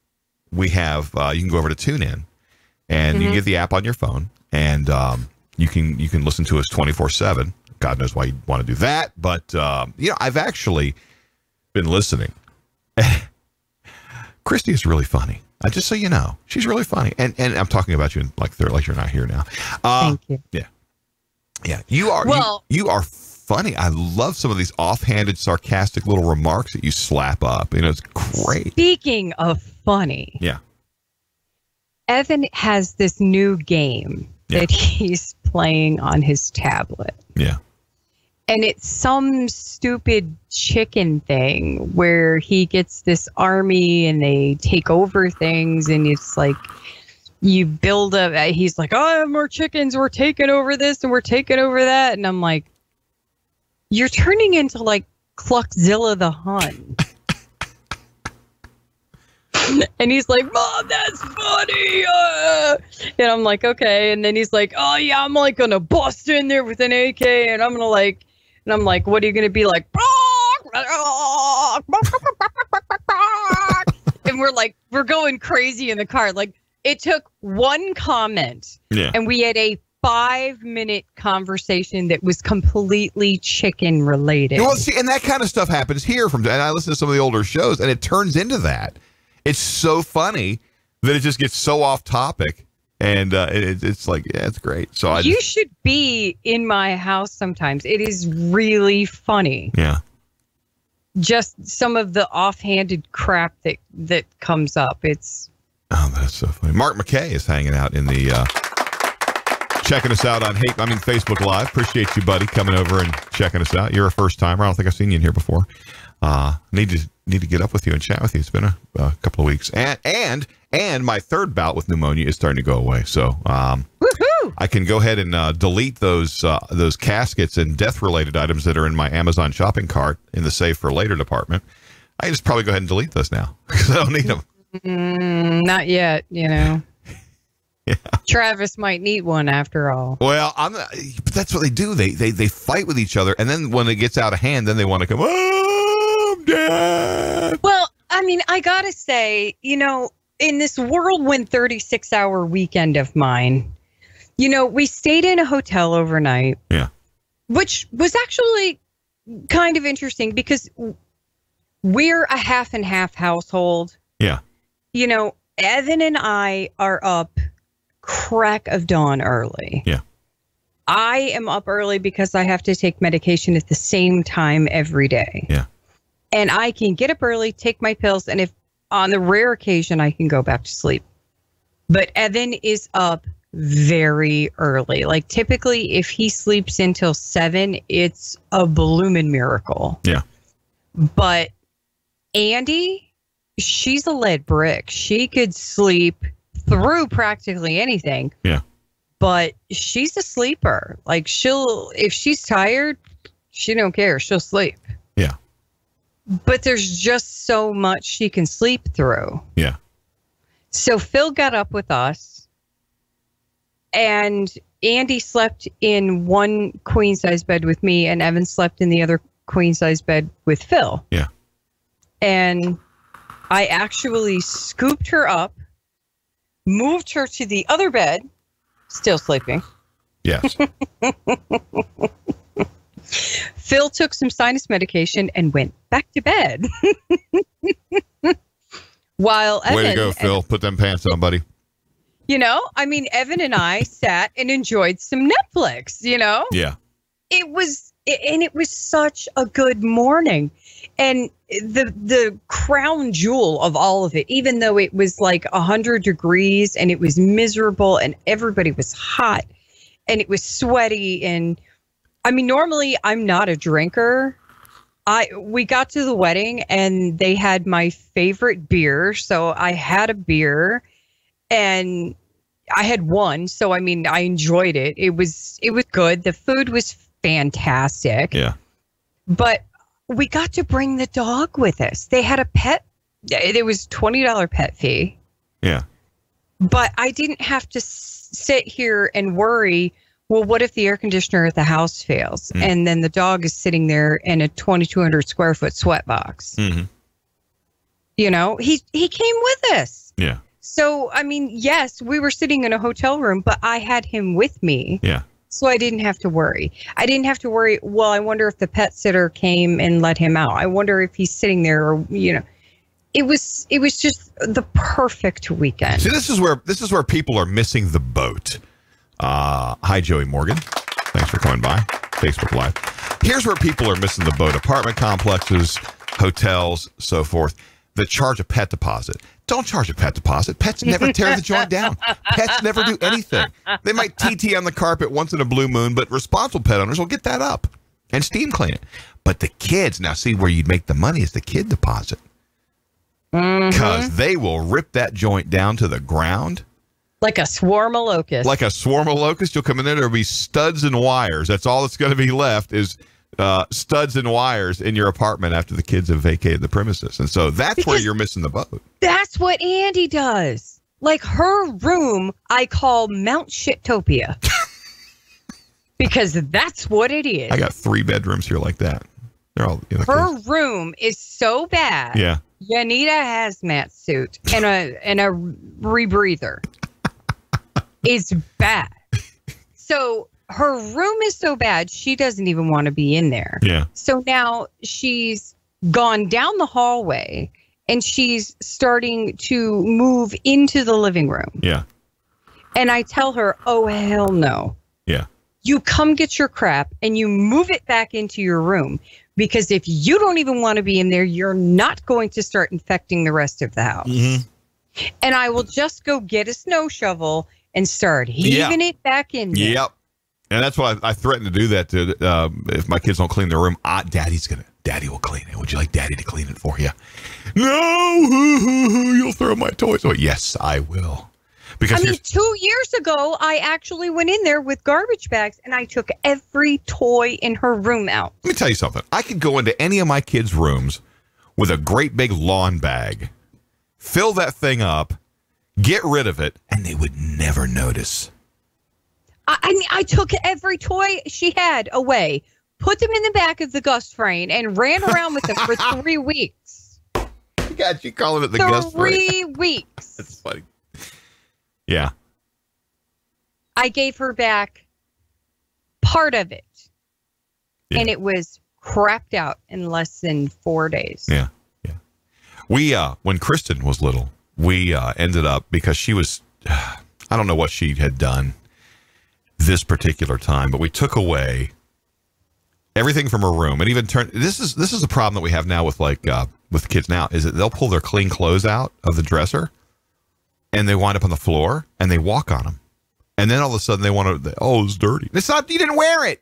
we have you can go over to TuneIn and you can get the app on your phone, and you can listen to us 24/7. God knows why you want to do that, but I've actually been listening. Christy is really funny. Just so you know, she's really funny, and I'm talking about you like you're not here now. Thank you. Yeah. You are. Well, you are funny. I love some of these offhanded, sarcastic little remarks that you slap up. It's great. Speaking of funny, Yeah. Evan has this new game that he's playing on his tablet. Yeah. And it's some stupid chicken thing where he gets this army and they take over things, and it's like you build up. He's like, "Oh, I have more chickens. We're taking over this and we're taking over that." And I'm like, "You're turning into like Cluckzilla the Hun." And he's like, "Mom, that's funny." And I'm like, "Okay." And then he's like, "Oh yeah, I'm like gonna bust in there with an AK, and I'm gonna like." And I'm like, "What are you going to be like?" And we're going crazy in the car. Like, it took one comment, and we had a 5-minute conversation that was completely chicken related. Well, see, and that kind of stuff happens here and I listen to some of the older shows, and it turns into that. It's so funny that it just gets so off topic. And it's like, yeah, it's great. So you should be in my house sometimes. It is really funny. Yeah. Just some of the offhanded crap that comes up. That's so funny. Mark McKay is hanging out in the checking us out on Facebook Live. Appreciate you, buddy, coming over and checking us out. You're a first timer. I don't think I've seen you in here before. Need to get up with you and chat with you. It's been a couple of weeks, and my third bout with pneumonia is starting to go away. So I can go ahead and delete those caskets and death related items that are in my Amazon shopping cart in the save for later department. I just probably go ahead and delete those now because I don't need them. Not yet, Yeah. Travis might need one after all. Well, but that's what they do. They fight with each other, and then when it gets out of hand, then they want to come. Oh, I'm dead. Well, I mean, I gotta say, in this whirlwind 36-hour weekend of mine, we stayed in a hotel overnight. Yeah. Which was actually kind of interesting because we're a half and half household. Yeah. Evan and I are up crack of dawn early. Yeah. I am up early because I have to take medication at the same time every day. Yeah. And I can get up early, take my pills, and if on the rare occasion I can go back to sleep. But Evan is up very early. Like typically if he sleeps until 7, it's a bloomin' miracle. Yeah. But Andy, she's a lead brick. She could sleep through practically anything. Yeah. But she's a sleeper. Like if she's tired, she don't care. She'll sleep. Yeah. But there's just so much she can sleep through. Yeah. So Phil got up with us, and Andy slept in one queen size bed with me, and Evan slept in the other queen size bed with Phil. Yeah. And I actually scooped her up, moved her to the other bed, still sleeping. Yes. Phil took some sinus medication and went back to bed. While Evan, way to go, Phil. Put them pants on, buddy. You know, I mean, Evan and I sat and enjoyed some Netflix, you know? Yeah. It was such a good morning. And the crown jewel of all of it, even though it was like 100 degrees and it was miserable and everybody was hot and it was sweaty. And I mean, normally I'm not a drinker. We got to the wedding and they had my favorite beer. So I had a beer. And I had one, so I mean, I enjoyed it. It was good. The food was fantastic. Yeah. But we got to bring the dog with us. They had a pet. It was $20 pet fee. Yeah. But I didn't have to sit here and worry, well, what if the air conditioner at the house fails? And then the dog is sitting there in a 2,200 square foot sweat box. Mm-hmm. You know, he came with us. Yeah. So, I mean, yes, we were sitting in a hotel room, but I had him with me. Yeah. So I didn't have to worry. I didn't have to worry, well, I wonder if the pet sitter came and let him out. I wonder if he's sitting there or, you know. It was just the perfect weekend. See, this is where people are missing the boat. Hi, Joey Morgan. Thanks for coming by. Facebook Live. Here's where people are missing the boat. Apartment complexes, hotels, so forth, that charge a pet deposit. Don't charge a pet deposit. Pets never tear the joint down. Pets never do anything. They might TT on the carpet once in a blue moon, but responsible pet owners will get that up and steam clean it. But the kids, now see where you'd make the money is the kid deposit. Because they will rip that joint down to the ground. Like a swarm of locusts. Like a swarm of locusts. You'll come in there, there'll be studs and wires. That's all that's going to be left is studs and wires in your apartment after the kids have vacated the premises. And so that's where you're missing the boat. That's what Andy does. Like her room, I call Mount Shittopia. Because that's what it is. I got 3 bedrooms here like that. They're all her room is so bad. Yeah. You need a hazmat suit and a rebreather. It's bad. So her room is so bad, she doesn't even want to be in there. Yeah. So now she's gone down the hallway and she's starting to move into the living room. Yeah. And I tell her, oh, hell no. Yeah. You come get your crap and you move it back into your room. Because if you don't even want to be in there, you're not going to start infecting the rest of the house. Mm-hmm. And I will just go get a snow shovel and start heaving it back in there. Yep. And that's why I threatened to do that. If my kids don't clean their room, Daddy will clean it. Would you like Daddy to clean it for you? No, you'll throw my toys away. Yes, I will. Because I mean, 2 years ago, I actually went in there with garbage bags and I took every toy in her room out. Let me tell you something. I could go into any of my kids' rooms with a great big lawn bag, fill that thing up, get rid of it, and they would never notice. I mean, I took every toy she had away, put them in the back of the Gust frame, and ran around with them for 3 weeks. God, you calling it the Gust frame? 3 weeks. That's funny. Yeah. I gave her back part of it. Yeah. And it was crapped out in less than 4 days. Yeah. Yeah. We, when Kristen was little, we ended up, because she was, I don't know what she had done this particular time, but we took away everything from her room and even turned, this is a problem that we have now with with kids now, is that they'll pull their clean clothes out of the dresser and they wind up on the floor and they walk on them. And then all of a sudden they want to, it's dirty. It's not, you didn't wear it.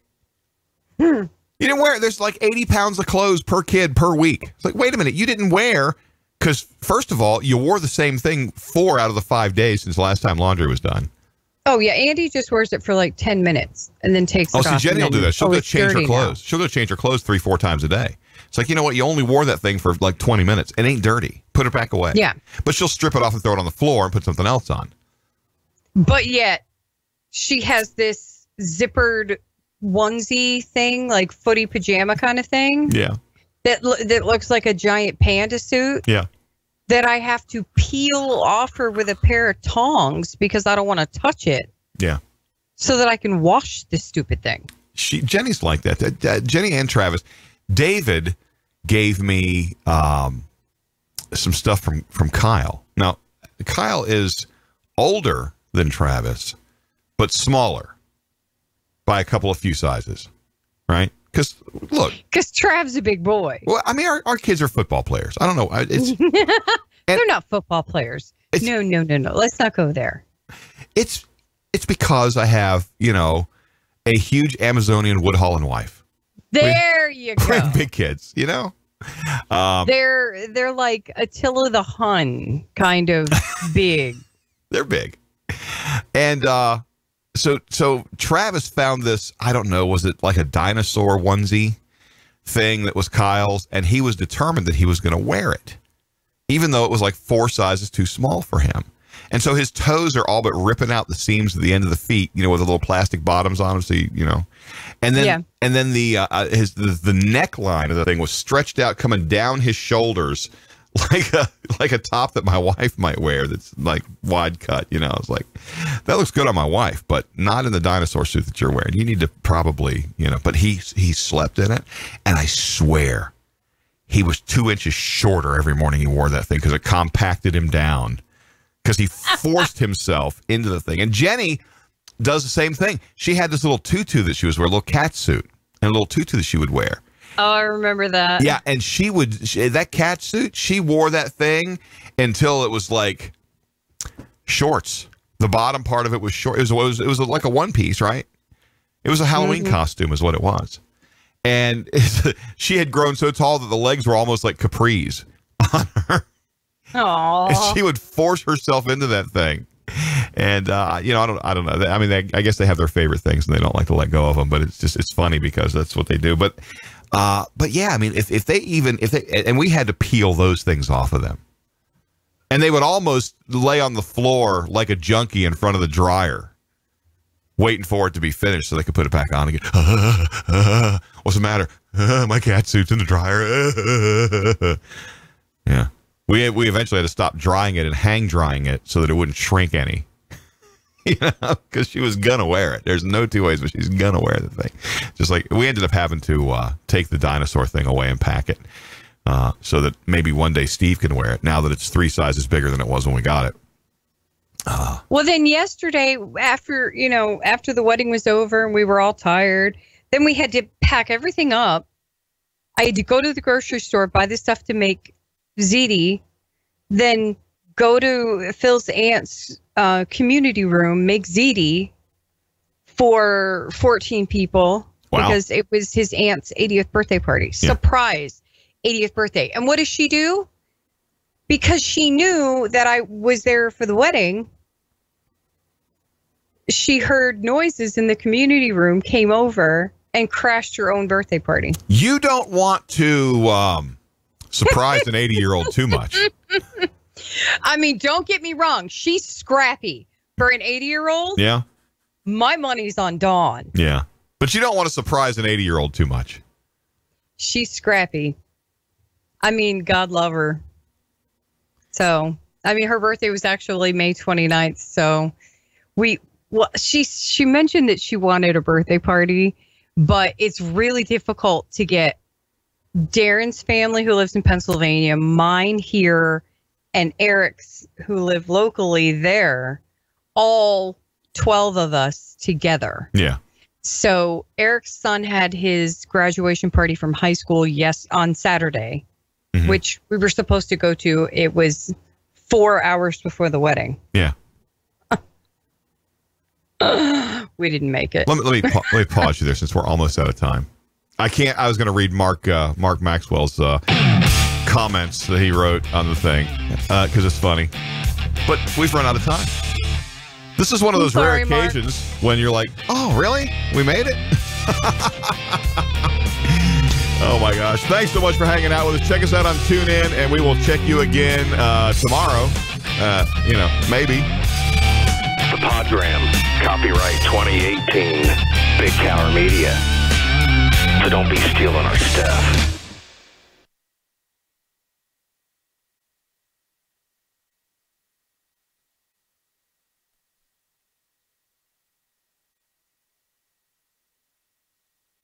You didn't wear it. There's like 80 pounds of clothes per kid per week. It's like, wait a minute, you didn't wear, because first of all, you wore the same thing 4 out of the 5 days since the last time laundry was done. Oh, yeah. Andy just wears it for like 10 minutes and then takes it off. Oh, see, Jenny will do that. She'll go change her clothes. Now. She'll go change her clothes 3-4 times a day. It's like, you know what? You only wore that thing for like 20 minutes. It ain't dirty. Put it back away. Yeah. But she'll strip it off and throw it on the floor and put something else on. But yet, she has this zippered onesie thing, like footy pajama kind of thing. Yeah. That looks like a giant panda suit. Yeah. That I have to peel off her with a pair of tongs because I don't want to touch it. Yeah. So that I can wash this stupid thing. Jenny's like that. Jenny and Travis. David gave me some stuff from Kyle. Now, Kyle is older than Travis, but smaller by a couple of few sizes, right? Because Trav's a big boy. Well, I mean, our kids are football players. I don't know. They're not football players. No. Let's not go there. It's because I have, a huge Amazonian Woodhall wife. There you go. Big kids, They're like Attila the Hun, kind of big. They're big. And so Travis found this, I don't know, was it like a dinosaur onesie thing that was Kyle's? And he was determined that he was going to wear it, even though it was like 4 sizes too small for him. And so his toes are all but ripping out the seams at the end of the feet, with the little plastic bottoms on them. So, and then the neckline of the thing was stretched out, coming down his shoulders like a top that my wife might wear. That's like wide cut. I was like, that looks good on my wife, but not in the dinosaur suit that you're wearing. You need to probably, but he slept in it. And I swear he was 2 inches shorter every morning he wore that thing because it compacted him down. Because he forced himself into the thing. And Jenny does the same thing. She had this little tutu that she was wearing, a little cat suit, and a little tutu that she would wear. Oh, I remember that. Yeah, and that cat suit, she wore that thing until it was like shorts. The bottom part of it was short. It was like a one piece, right? It was a Halloween costume is what it was. And she had grown so tall that the legs were almost like capris on her. Aww. And she would force herself into that thing. And, I don't know. I mean, I guess they have their favorite things and they don't like to let go of them, but it's funny because that's what they do. But yeah, I mean, if they, and we had to peel those things off of them. And they would almost lay on the floor like a junkie in front of the dryer, waiting for it to be finished so they could put it back on again. What's the matter? My cat suit's in the dryer. Yeah. We eventually had to stop drying it and hang drying it so that it wouldn't shrink any. Because she was going to wear it. There's no two ways, but she's going to wear the thing. Just like we ended up having to take the dinosaur thing away and pack it so that maybe one day Steve can wear it now that it's 3 sizes bigger than it was when we got it. Well, then yesterday, after the wedding was over and we were all tired, then we had to pack everything up. I had to go to the grocery store, buy the stuff to make ziti, then go to Phil's aunt's community room, make ziti for 14 people. Wow. Because it was his aunt's 80th birthday party. Yeah. Surprise 80th birthday. And what does she do? Because she knew that I was there for the wedding, she heard noises in the community room, came over, and crashed her own birthday party. You don't want to surprise an 80-year-old too much. I mean, don't get me wrong. She's scrappy. For an 80-year-old, yeah, my money's on Dawn. Yeah. But you don't want to surprise an 80-year-old too much. She's scrappy. I mean, God love her. So, I mean, her birthday was actually May 29th. So, she mentioned that she wanted a birthday party, but it's really difficult to get Darren's family who lives in Pennsylvania, mine here, and Eric's who live locally there, all 12 of us together. Yeah. So Eric's son had his graduation party from high school on Saturday, which we were supposed to go to. It was 4 hours before the wedding. Yeah. We didn't make it. Let me pause you there since we're almost out of time. I was going to read Mark Maxwell's comments that he wrote on the thing because it's funny, but we've run out of time. This is one of those rare occasions when you're like, oh, really? We made it? Oh, my gosh. Thanks so much for hanging out with us. Check us out on TuneIn, and we will check you again tomorrow. Maybe. The Podgram. Copyright 2018. Big Tower Media. So don't be stealing our stuff.